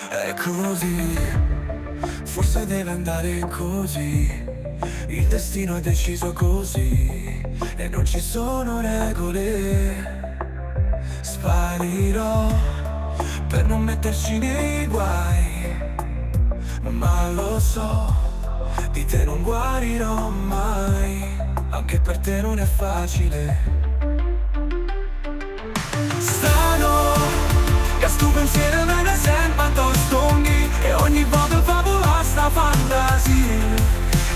È così, forse deve andare così. Il destino è deciso così e non ci sono regole. Sparirò per non metterci nei guai, ma lo so, di te non guarirò mai. Anche per te non è facile. Strano, che sto pensiero me ne sembra tostonghi e ogni volta favola sta fantasia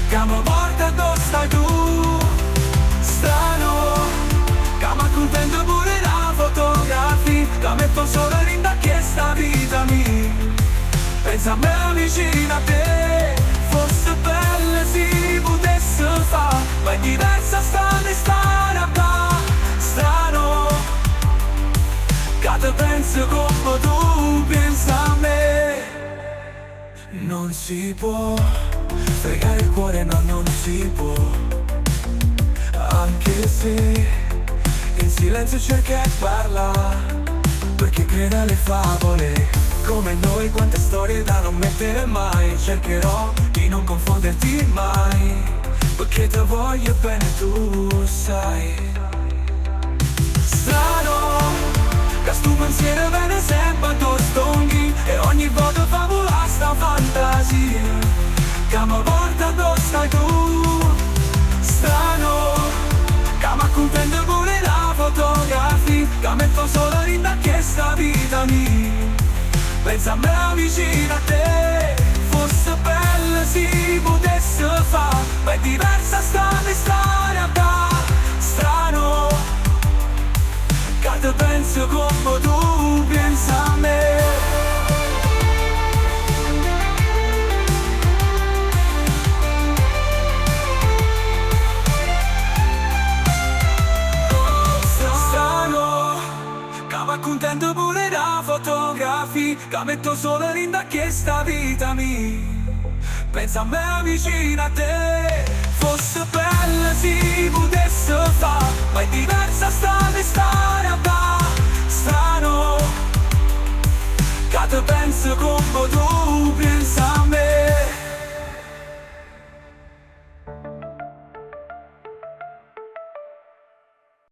che mi porta dove stai tu. Strano, che mi contento pure la fotografia, che metto solo in da che sta vita mia. Pensa a me vicino a te, fosse bella si potesse fare, ma è diversa stare da. Strano, che te penso come tu pensa a me. Non si può fregare il cuore, no, non si può. Anche se in silenzio cerca e parla, perché crede alle favole. Come noi quante storie da non mettere mai. Cercherò di non confonderti mai, perché te voglio bene tu sai. Strano, che sto pensiero viene sempre tostonghi e ogni volta favola sta fantasia che mi porta dove stai tu. Strano, che mi accontento pure la fotografia, che metto solo in da che sta vita mia. Pensa a me vicino a te, fosse bella si potesse fare, ma è diversa stare da. Strano, che te penso come tu pensa a me. Contento pure da fotografia, che metto solo in da che sta vita mia. Pensa a me vicino a te, fosse bella si potesse fare, ma è diversa stare da. Strano, che te penso come tu